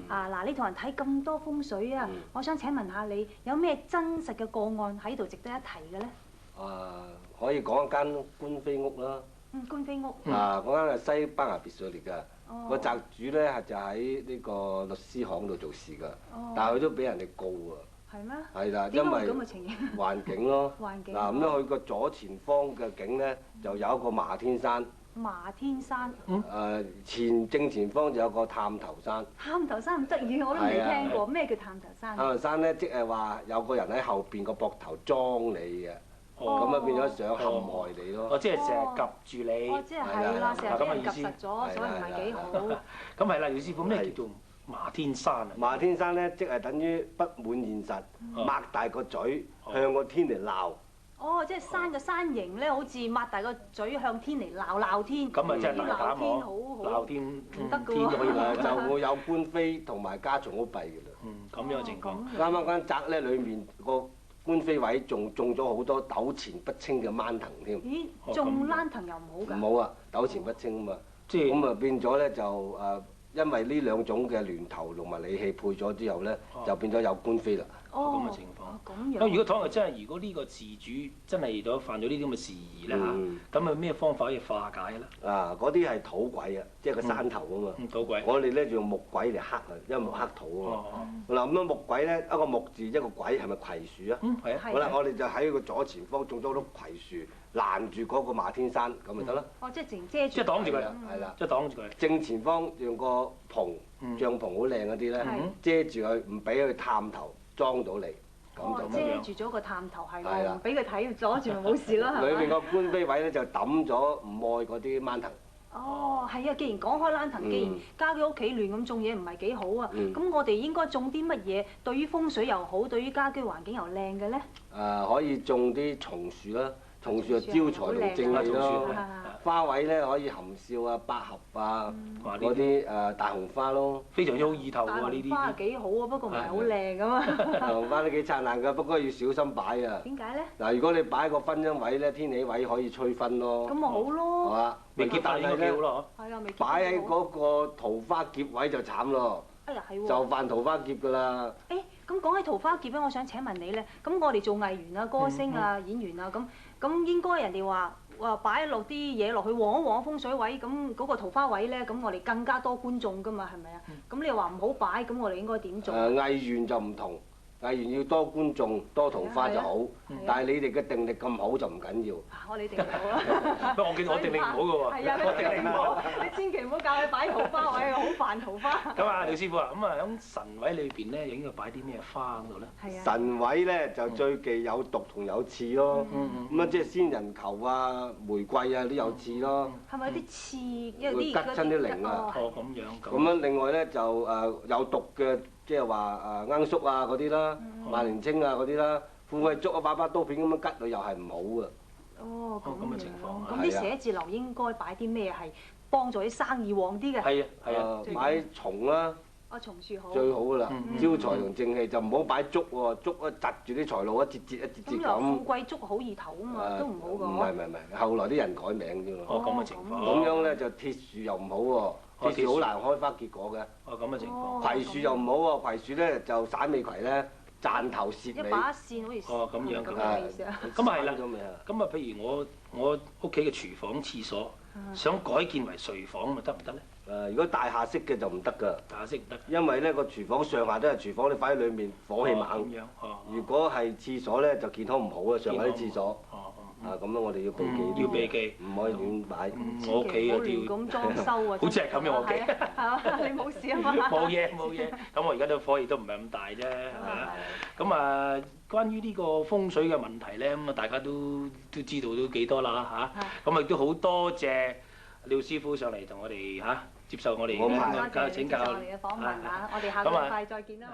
嗱，你同人睇咁多風水啊，我想請問下你有咩真實嘅個案喺度值得一提嘅咧？可以講一間官非屋啦。官非屋。嗰間係西班牙別墅嚟㗎。個宅主咧就喺呢個律師行度做事㗎，但係佢都俾人哋告啊。係咩？係啦，因為咁嘅情形環境咯。環境。咁樣佢個左前方嘅景咧就有一個麻天山。麻天山。正前方就有個探頭山。探頭山咁得意，我都未聽過。咩叫探頭山？探頭山咧，即係話有個人喺後邊個膊頭裝你嘅，咁啊變咗想陷害你咯。即係成日夾住你。即係係啦，成日俾人夾實咗，所以唔係幾好。咁係啦，姚師傅，咩叫做麻天山啊？麻天山咧，即係等於不滿現實，擘大個嘴向個天嚟鬧。即係山嘅山形咧，好似擘大個嘴向天嚟鬧天。咁啊，真係鬧天好鬧天唔得㗎天都可以鬧，就會有官非同埋家嘈屋閉㗎啦。咁樣嘅情況。啱啱間宅咧，裡面個官非位仲種咗好多糾纏不清嘅蔓藤添。咦？種蔓藤又唔好㗎？唔好啊，糾纏不清啊嘛。咁啊變咗咧就因為呢兩種嘅巒頭同埋理氣配咗之後咧，就變咗有官非啦。咁嘅情況。咁如果倘若真係，如果呢個事主真係咗犯咗呢啲咁嘅事宜咧嚇，咁啊咩方法可以化解咧？嗰啲係土鬼啊，即係個山頭啊嘛。土鬼。我哋咧就用木鬼嚟克啊，因為木克土啊嘛。嗱咁樣木鬼咧，一個木字一個鬼，係咪葵樹啊？係啊。好啦，我哋就喺個左前方種咗好多葵樹，攔住嗰個麻天山，咁咪得啦。即係淨遮住。即係擋住佢。係啦。即係擋住佢。正前方用個篷，帳篷好靚嗰啲咧，遮住佢，唔俾佢探頭裝到你。遮住咗個探頭係咯，唔俾佢睇，阻住咪冇事咯，係咪？裏邊個官非位咧就抌咗唔愛嗰啲蔓藤。係啊！既然講開蔓藤，既然家居屋企亂咁種嘢唔係幾好啊，咁我哋應該種啲乜嘢對於風水又好，對於家居環境又靚嘅咧？可以種啲松樹啦，松樹就招財同正氣咯。花位咧可以含笑啊、百合啊嗰啲大紅花咯。非常之好意頭喎呢啲。大紅花幾好啊，不過唔係好靚咁啊。大紅花都幾燦爛㗎，不過要小心擺啊。點解咧？嗱，如果你擺個婚姻位咧，天喜位可以催婚咯。咁咪好咯。係嘛？未結婚應該幾好咯，係啊，未結。擺喺嗰個桃花劫位就慘咯。哎呀，係喎。就犯桃花劫㗎啦。咁講起桃花劫咧，我想請問你咧，咁我哋做藝員啊、歌星啊、演員啊，咁應該人哋話擺落啲嘢落去旺一旺風水位，咁嗰個桃花位咧，咁我哋更加多觀眾㗎嘛，係咪啊？咁你又話唔好擺，咁我哋應該點做？藝員就唔同。藝員要多觀眾、多桃花就好，但係你哋嘅定力咁好就唔緊要。我哋定力好啦。不過我見我定力唔好嘅喎。係啊，你定力唔好，你千祈唔好教佢擺桃花位，好煩桃花。咁啊，廖師傅啊，咁啊喺神位裏邊咧，應該擺啲咩花喺度咧？神位咧就最忌有毒同有刺咯。咁啊，即係仙人球啊、玫瑰啊都有刺咯。係咪有啲刺？會吉親啲靈啊。咁樣。咁樣另外咧就有毒嘅。即係話罌粟啊嗰啲啦，萬年青啊嗰啲啦，富貴竹啊把刀片咁樣吉佢又係唔好嘅。咁嘅情況。咁啲寫字樓應該擺啲咩係幫助啲生意旺啲嘅？係啊，擺松啦。松樹好。最好㗎啦，招財同正氣就唔好擺竹喎，竹啊窒住啲財路一節節咁。咁富貴竹好意頭啊嘛，都唔好㗎。唔係，後來啲人改名啫嘛。咁嘅情況。咁樣咧就鐵樹又唔好喎。鐵樹好難開花結果嘅。咁嘅情況。葵樹又唔好喎，葵樹咧就散尾葵咧，賺頭蝕尾。一把線好似。咁樣咁嘅意思啊。咁係啦。咁啊，譬如我屋企嘅廚房、廁所，想改建為睡房，咪得唔得咧？如果大廈式嘅就唔得㗎。大廈式唔得。因為咧個廚房上下都係廚房，你擺喺裡面火氣猛。如果係廁所咧就健康唔好啊，上下啲廁所。咁樣我哋要避忌。要避忌，唔可以亂擺。我屋企嗰啲。亂咁裝修啊！好似係咁樣我屋企。係嘛？你冇事啊嘛？冇嘢。咁我而家都火氣都唔係咁大啫，係咪啊？咁啊，關於呢個風水嘅問題咧，咁啊大家都知道都幾多啦嚇。咁亦都好多謝廖師傅上嚟同我哋接受我哋嘅請教。我哋下個禮拜再見啦。